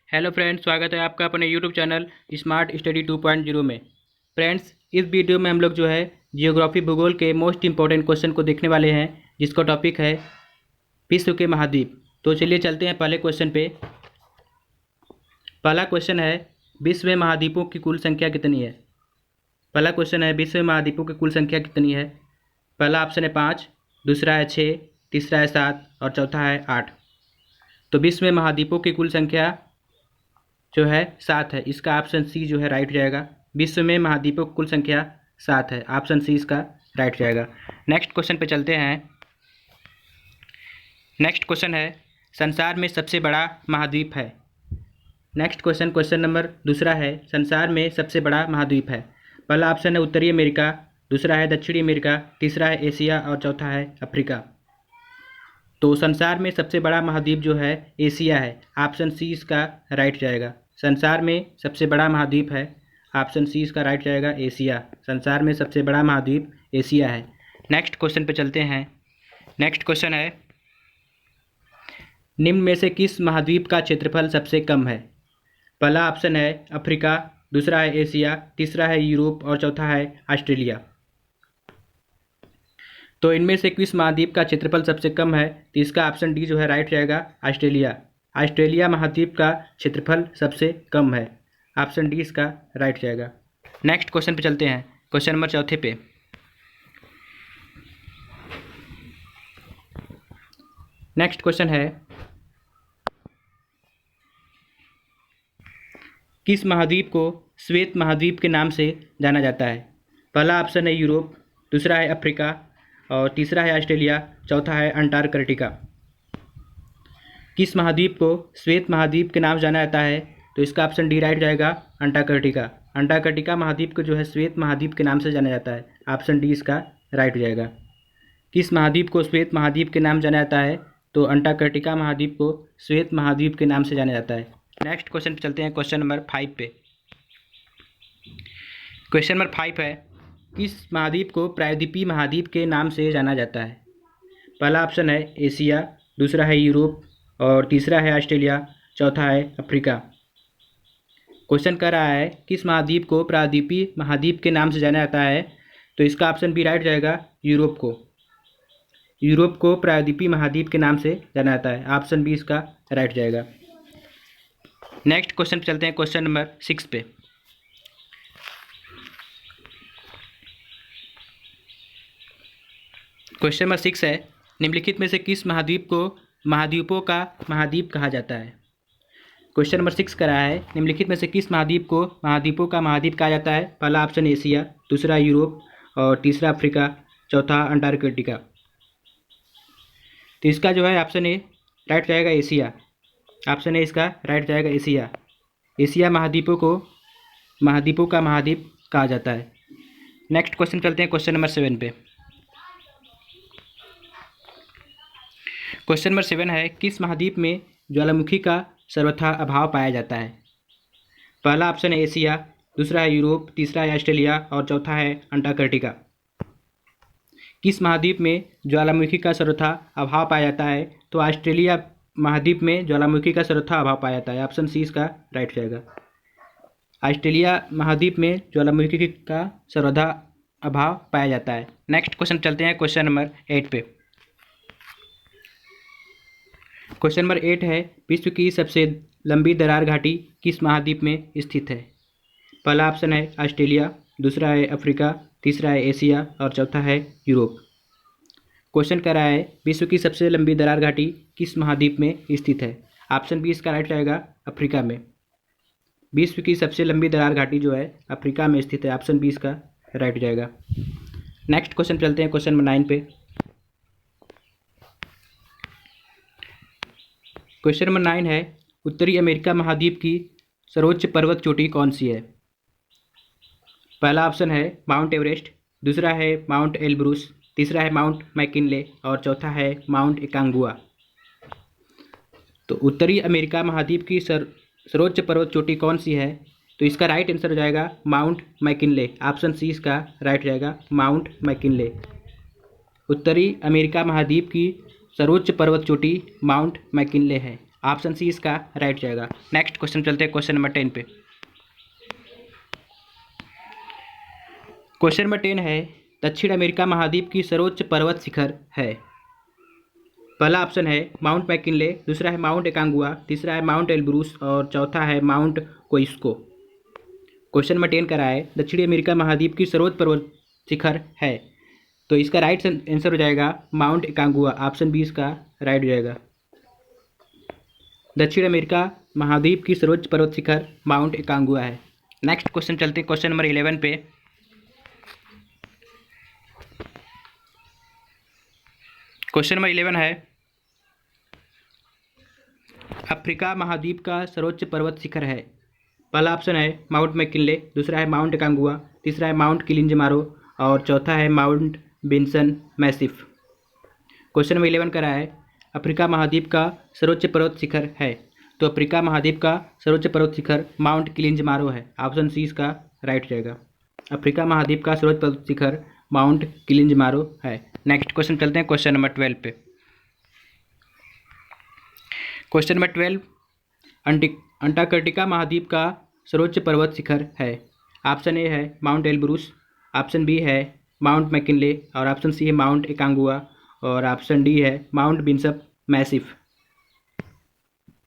Hello friends, स्वागत है आपका अपने यूट्यूब चैनल स्मार्ट स्टडी 2.0 में। फ्रेंड्स, इस वीडियो में हम लोग जो है जियोग्राफी भूगोल के मोस्ट इंपॉर्टेंट क्वेश्चन को देखने वाले हैं, जिसका टॉपिक है विश्व के महाद्वीप। तो चलिए चलते हैं पहले क्वेश्चन पे। पहला क्वेश्चन है, विश्व में महाद्वीपों की कुल संख्या कितनी है। पहला क्वेश्चन है, विश्व में महाद्वीपों की कुल संख्या कितनी है। पहला ऑप्शन है 5, दूसरा है 6, तीसरा है 7 और चौथा है 8। तो विश्व में महाद्वीपों की कुल संख्या जो है 7 है। इसका ऑप्शन सी जो है राइट जाएगा। विश्व में महाद्वीपों की कुल संख्या 7 है, ऑप्शन सी इसका राइट जाएगा। नेक्स्ट क्वेश्चन पे चलते हैं। नेक्स्ट क्वेश्चन है, संसार में सबसे बड़ा महाद्वीप है। नेक्स्ट क्वेश्चन नंबर दूसरा है, संसार में सबसे बड़ा महाद्वीप है। पहला ऑप्शन है उत्तरी अमेरिका, दूसरा है दक्षिणी अमेरिका, तीसरा है एशिया और चौथा है अफ्रीका। तो संसार में सबसे बड़ा महाद्वीप जो है एशिया है, ऑप्शन सी इसका राइट जाएगा। संसार में सबसे बड़ा महाद्वीप है, ऑप्शन सी इसका राइट जाएगा, एशिया। संसार में सबसे बड़ा महाद्वीप एशिया है। नेक्स्ट क्वेश्चन पे चलते हैं। नेक्स्ट क्वेश्चन है, निम्न में से किस महाद्वीप का क्षेत्रफल सबसे कम है। पहला ऑप्शन है अफ्रीका, दूसरा है एशिया, तीसरा है यूरोप और चौथा है ऑस्ट्रेलिया। तो इनमें से किस महाद्वीप का क्षेत्रफल सबसे कम है, तो इसका ऑप्शन डी जो है राइट जाएगा, ऑस्ट्रेलिया। ऑस्ट्रेलिया महाद्वीप का क्षेत्रफल सबसे कम है, ऑप्शन डी इसका राइट जाएगा। नेक्स्ट क्वेश्चन पे चलते हैं, क्वेश्चन नंबर चौथे पे। नेक्स्ट क्वेश्चन है, किस महाद्वीप को श्वेत महाद्वीप के नाम से जाना जाता है। पहला ऑप्शन है यूरोप, दूसरा है अफ्रीका और तीसरा है ऑस्ट्रेलिया, चौथा है अंटार्कटिका। किस महाद्वीप को श्वेत महाद्वीप के नाम जाना जाता है, तो इसका ऑप्शन डी राइट जाएगा, अंटार्कटिका। अंटार्कटिका महाद्वीप को जो है श्वेत महाद्वीप के नाम से जाना जाता है, ऑप्शन डी इसका राइट जाएगा। किस महाद्वीप को श्वेत महाद्वीप के नाम जाना जाता है, तो अंटार्कटिका महाद्वीप को श्वेत महाद्वीप के नाम से जाना जाता है। नेक्स्ट क्वेश्चन पे चलते हैं, क्वेश्चन नंबर 5 पे। क्वेश्चन नंबर 5 है, किस महाद्वीप को प्रायद्वीपीय महाद्वीप के नाम से जाना जाता है। पहला ऑप्शन है एशिया, दूसरा है यूरोप और तीसरा है ऑस्ट्रेलिया, चौथा है अफ्रीका। क्वेश्चन कर रहा है किस महाद्वीप को प्रायद्वीपीय महाद्वीप के नाम से जाना जाता है, तो इसका ऑप्शन बी राइट जाएगा, यूरोप को। यूरोप को प्रायद्वीपीय महाद्वीप के नाम से जाना जाता है, ऑप्शन बी इसका राइट जाएगा। नेक्स्ट क्वेश्चन पे चलते हैं, क्वेश्चन नंबर 6 पे। क्वेश्चन नंबर 6 है, निम्नलिखित में से किस महाद्वीप को महाद्वीपों का महाद्वीप कहा जाता है। क्वेश्चन नंबर 6 करा है, निम्नलिखित में से किस महाद्वीप को महाद्वीपों का महाद्वीप कहा जाता है। पहला ऑप्शन एशिया, दूसरा यूरोप और तीसरा अफ्रीका, चौथा अंटार्कटिका। तो इसका जो है ऑप्शन ए राइट जाएगा, एशिया। ऑप्शन ए इसका राइट जाएगा, एशिया। एशिया महाद्वीपों को महाद्वीपों का महाद्वीप कहा जाता है। नेक्स्ट क्वेश्चन चलते हैं, क्वेश्चन नंबर 7 पे। क्वेश्चन नंबर 7 है, किस महाद्वीप में ज्वालामुखी का सर्वथा अभाव पाया जाता है। पहला ऑप्शन है एशिया, दूसरा है यूरोप, तीसरा है ऑस्ट्रेलिया और चौथा है अंटार्कटिका। किस महाद्वीप में ज्वालामुखी का सर्वथा अभाव पाया जाता है, तो ऑस्ट्रेलिया महाद्वीप में ज्वालामुखी का सर्वथा अभाव पाया जाता है, ऑप्शन सी इसका राइट जाएगा। ऑस्ट्रेलिया महाद्वीप में ज्वालामुखी का सर्वथा अभाव पाया जाता है। नेक्स्ट क्वेश्चन चलते हैं, क्वेश्चन नंबर 8 पे। क्वेश्चन नंबर 8 है, विश्व की सबसे लंबी दरार घाटी किस महाद्वीप में स्थित है। पहला ऑप्शन है ऑस्ट्रेलिया, दूसरा है अफ्रीका, तीसरा है एशिया और चौथा है यूरोप। क्वेश्चन कर रहा है विश्व की सबसे लंबी दरार घाटी किस महाद्वीप में स्थित है। ऑप्शन बी इसका राइट जाएगा, अफ्रीका में। विश्व की सबसे लंबी दरार घाटी जो है अफ्रीका में स्थित है, ऑप्शन बी इसका राइट जाएगा। नेक्स्ट क्वेश्चन चलते हैं, क्वेश्चन नंबर 9 पे। क्वेश्चन नंबर 9 है, उत्तरी अमेरिका महाद्वीप की सर्वोच्च पर्वत चोटी कौन सी है। पहला ऑप्शन है माउंट एवरेस्ट, दूसरा है माउंट एलब्रूस, तीसरा है माउंट मैकिनले और चौथा है माउंट एकांगुआ। तो उत्तरी अमेरिका महाद्वीप की सर्वोच्च पर्वत चोटी कौन सी है, तो इसका राइट आंसर हो जाएगा माउंट मैकिनले। ऑप्शन सी इसका राइट जाएगा, माउंट मैकिनले। उत्तरी अमेरिका महाद्वीप की सर्वोच्च पर्वत चोटी माउंट मैकिनले है, ऑप्शन सी इसका राइट जाएगा। नेक्स्ट क्वेश्चन चलते हैं क्वेश्चन नंबर 10 पे। क्वेश्चन नंबर 10 है, दक्षिण अमेरिका महाद्वीप की सर्वोच्च पर्वत शिखर है। पहला ऑप्शन है माउंट मैकिनले, दूसरा है माउंट एकांगुआ, तीसरा है माउंट एल्ब्रूस और चौथा है माउंट कोइस्को। क्वेश्चन नंबर 10 का रहा है दक्षिणी अमेरिका महाद्वीप की सर्वोच्च पर्वत शिखर है, तो इसका राइट आंसर हो जाएगा माउंट एकांगुआ। ऑप्शन बी इसका राइट हो जाएगा। दक्षिण अमेरिका महाद्वीप की सर्वोच्च पर्वत शिखर माउंट एकांगुआ है। नेक्स्ट क्वेश्चन चलते हैं क्वेश्चन नंबर 11 पे। क्वेश्चन नंबर 11 है, अफ्रीका महाद्वीप का सर्वोच्च पर्वत शिखर है। पहला ऑप्शन है माउंट मैकिनले, दूसरा है माउंट एकांगुआ, तीसरा है माउंट किलिंजमारो और चौथा है Mount Vinson Massif. Question number 11 का रहा है अफ्रीका महाद्वीप का सर्वोच्च पर्वत शिखर है, तो अफ्रीका महाद्वीप का सर्वोच्च पर्वत शिखर माउंट किलिंजमारो है। ऑप्शन सी इसका राइट जाएगा। अफ्रीका महाद्वीप का सर्वोच्च पर्वत शिखर माउंट किलिंजमारो है। नेक्स्ट क्वेश्चन चलते हैं क्वेश्चन नंबर 12 पे। क्वेश्चन नंबर 12, अंटार्कटिका महाद्वीप का सर्वोच्च पर्वत शिखर है। ऑप्शन ए है माउंट एल्ब्रूस, ऑप्शन बी है माउंट मैकिनले और ऑप्शन सी है माउंट एकांगुआ और ऑप्शन डी है माउंट विंसन मैसिफ।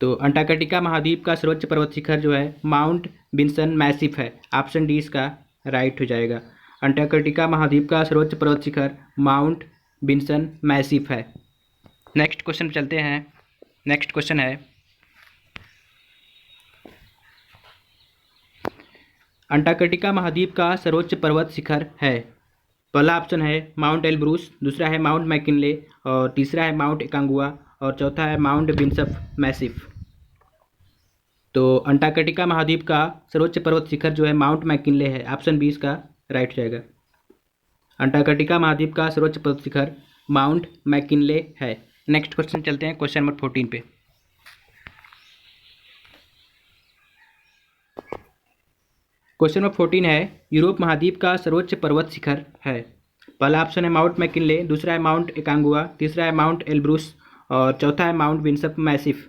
तो अंटार्कटिका महाद्वीप का सर्वोच्च पर्वत शिखर जो है माउंट विंसन मैसिफ है। ऑप्शन डी इसका राइट हो जाएगा। अंटार्कटिका महाद्वीप का सर्वोच्च पर्वत शिखर माउंट विंसन मैसिफ है। नेक्स्ट क्वेश्चन चलते हैं। नेक्स्ट क्वेश्चन है, अंटार्कटिका महाद्वीप का सर्वोच्च पर्वत शिखर है। पहला ऑप्शन है माउंट एल्ब्रूस, दूसरा है माउंट मैकिनले और तीसरा है माउंट एकांगुआ और चौथा है माउंट विंसन मैसिफ। तो अंटार्कटिका महाद्वीप का सर्वोच्च पर्वत शिखर जो है माउंट मैकिनले है। ऑप्शन बी इसका राइट जाएगा। अंटार्कटिका महाद्वीप का सर्वोच्च पर्वत शिखर माउंट मैकिनले है। नेक्स्ट क्वेश्चन चलते हैं क्वेश्चन नंबर 14 पे। क्वेश्चन नंबर 14 है, यूरोप महाद्वीप का सर्वोच्च पर्वत शिखर है। पहला ऑप्शन है माउंट मैकिनले, दूसरा है माउंट एकांगुआ, तीसरा है माउंट एल्ब्रूस और चौथा है माउंट विंसन मैसिफ।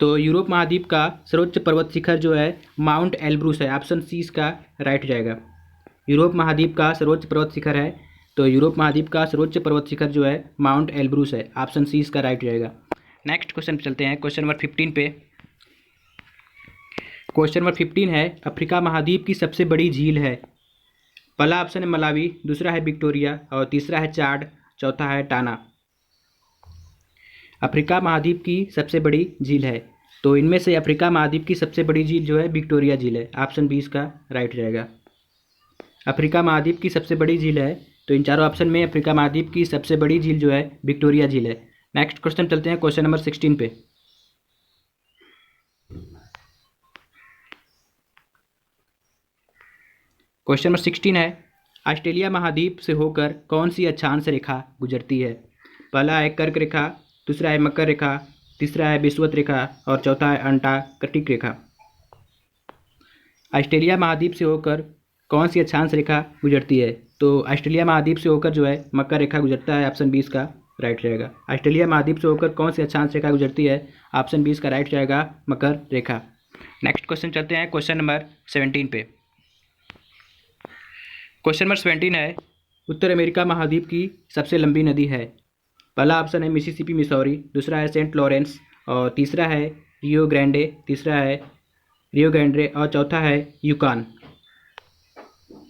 तो यूरोप महाद्वीप का सर्वोच्च पर्वत शिखर जो है माउंट एल्ब्रूस है। ऑप्शन सी इसका राइट जाएगा। यूरोप महाद्वीप का सर्वोच्च पर्वत शिखर है, तो यूरोप महाद्वीप का सर्वोच्च पर्वत शिखर जो है माउंट एल्ब्रूस है। ऑप्शन सी इसका राइट जाएगा। नेक्स्ट क्वेश्चन चलते हैं क्वेश्चन नंबर 15 पे। क्वेश्चन नंबर 15 है, अफ्रीका महाद्वीप की सबसे बड़ी झील है। पहला ऑप्शन है मलावी, दूसरा है विक्टोरिया और तीसरा है चाड, चौथा है टाना। अफ्रीका महाद्वीप की सबसे बड़ी झील है, तो इनमें से अफ्रीका महाद्वीप की सबसे बड़ी झील जो है विक्टोरिया झील है। ऑप्शन बी इसका राइट जाएगा। अफ्रीका महाद्वीप की सबसे बड़ी झील है, तो इन चारों ऑप्शन में अफ्रीका महाद्वीप की सबसे बड़ी झील जो है विक्टोरिया झील है। नेक्स्ट क्वेश्चन चलते हैं क्वेश्चन नंबर 16 पे। क्वेश्चन नंबर 16 है, ऑस्ट्रेलिया महाद्वीप से होकर कौन सी अक्षांश रेखा गुजरती है। पहला है कर्क रेखा, दूसरा है मकर रेखा, तीसरा है विषुवत रेखा और चौथा है अंटार्कटिक रेखा। ऑस्ट्रेलिया महाद्वीप से होकर कौन सी अक्षांश रेखा गुजरती है, तो ऑस्ट्रेलिया महाद्वीप से होकर जो है मकर रेखा गुजरता है। ऑप्शन बी इसका राइट रहेगा। ऑस्ट्रेलिया महाद्वीप से होकर कौन सी अक्षांश रेखा गुजरती है, ऑप्शन बी इसका राइट जाएगा, मकर रेखा। नेक्स्ट क्वेश्चन चलते हैं क्वेश्चन नंबर 17 पे। क्वेश्चन नंबर 17 है, उत्तर अमेरिका महाद्वीप की सबसे लंबी नदी है। पहला ऑप्शन है मिसिसिपी मिसौरी, दूसरा है सेंट लॉरेंस और तीसरा है रियो ग्रांडे, तीसरा है रियो ग्रांडे और चौथा है यूकान।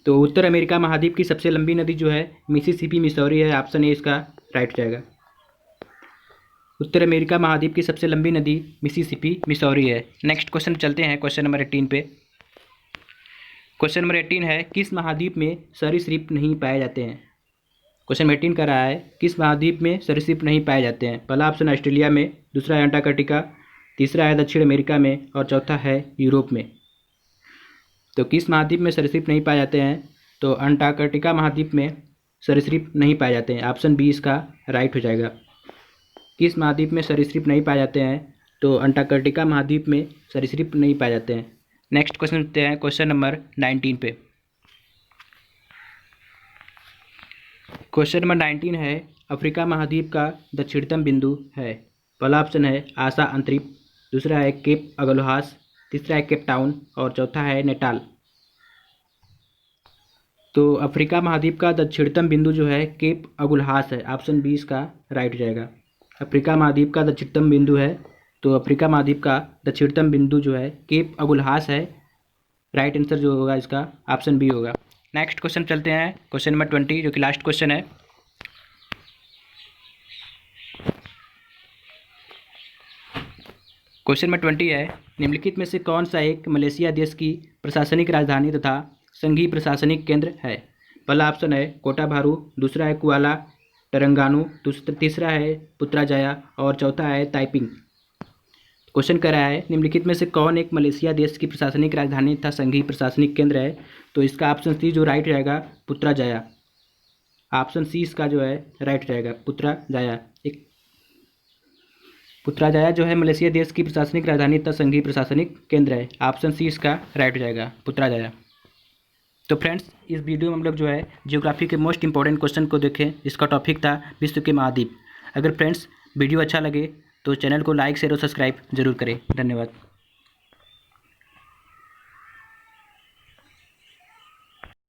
तो उत्तर अमेरिका महाद्वीप की सबसे लंबी नदी जो है मिसिसिपी मिसौरी है। ऑप्शन ए इसका राइट जाएगा। उत्तर अमेरिका महाद्वीप की सबसे लंबी नदी मिसिसिपी मिसौरी है। नेक्स्ट क्वेश्चन चलते हैं क्वेश्चन नंबर 18 पे। क्वेश्चन नंबर 18 है, किस महाद्वीप में सरीसृप नहीं पाए जाते हैं। क्वेश्चन 18 का रहा है, किस महाद्वीप में सरीसृप नहीं पाए जाते हैं। पहला ऑप्शन ऑस्ट्रेलिया में, दूसरा है अंटार्कटिका, तीसरा है दक्षिण अमेरिका में और चौथा है यूरोप में। तो किस महाद्वीप में सरीसृप नहीं पाए जाते हैं, तो अंटार्कटिका महाद्वीप में सरीसृप नहीं पाए जाते हैं। ऑप्शन बी इसका राइट हो जाएगा। किस महाद्वीप में सरीसृप नहीं पाए जाते हैं, तो अंटार्कटिका महाद्वीप में सरीसृप नहीं पाए जाते हैं। नेक्स्ट क्वेश्चन लेते हैं क्वेश्चन नंबर 19 पे। क्वेश्चन नंबर 19 है, अफ्रीका महाद्वीप का दक्षिणतम बिंदु है। पहला ऑप्शन है आशा अंतरिप, दूसरा है केप अगलोहास, तीसरा है केप टाउन और चौथा है नेटाल। तो अफ्रीका महाद्वीप का दक्षिणतम बिंदु जो है केप अगुल्हास है, ऑप्शन बी इसका राइट हो जाएगा। अफ्रीका महाद्वीप का दक्षिणतम बिंदु है, तो अफ्रीका महाद्वीप का दक्षिणतम बिंदु जो है केप अगुल्हास है। राइट आंसर जो होगा इसका ऑप्शन बी होगा। नेक्स्ट क्वेश्चन चलते हैं, क्वेश्चन नंबर 20 जो कि लास्ट क्वेश्चन है। क्वेश्चन नंबर 20 है, निम्नलिखित में से कौन सा एक मलेशिया देश की प्रशासनिक राजधानी तथा संघीय प्रशासनिक केंद्र है? पहला ऑप्शन है कोटाभारू, दूसरा है कुआला टरंगानू, तीसरा है पुत्राजाया और चौथा है ताइपिंग। क्वेश्चन कर रहा है निम्नलिखित में से कौन एक मलेशिया देश की प्रशासनिक राजधानी तथा संघीय प्रशासनिक केंद्र है? तो इसका ऑप्शन सी जो राइट रहेगा पुत्राजाया। ऑप्शन सी इसका जो है राइट रहेगा पुत्राजाया। पुत्राजाया जो है मलेशिया देश की प्रशासनिक राजधानी तथा संघीय प्रशासनिक केंद्र है। ऑप्शन सी इसका राइट हो जाएगा पुत्राजाया। तो फ्रेंड्स इस वीडियो में हम लोग जो है ज्योग्राफी के मोस्ट इंपॉर्टेंट क्वेश्चन को देखें। इसका टॉपिक था विश्व के महाद्वीप। अगर फ्रेंड्स वीडियो अच्छा लगे तो चैनल को लाइक शेयर और सब्सक्राइब जरूर करें। धन्यवाद।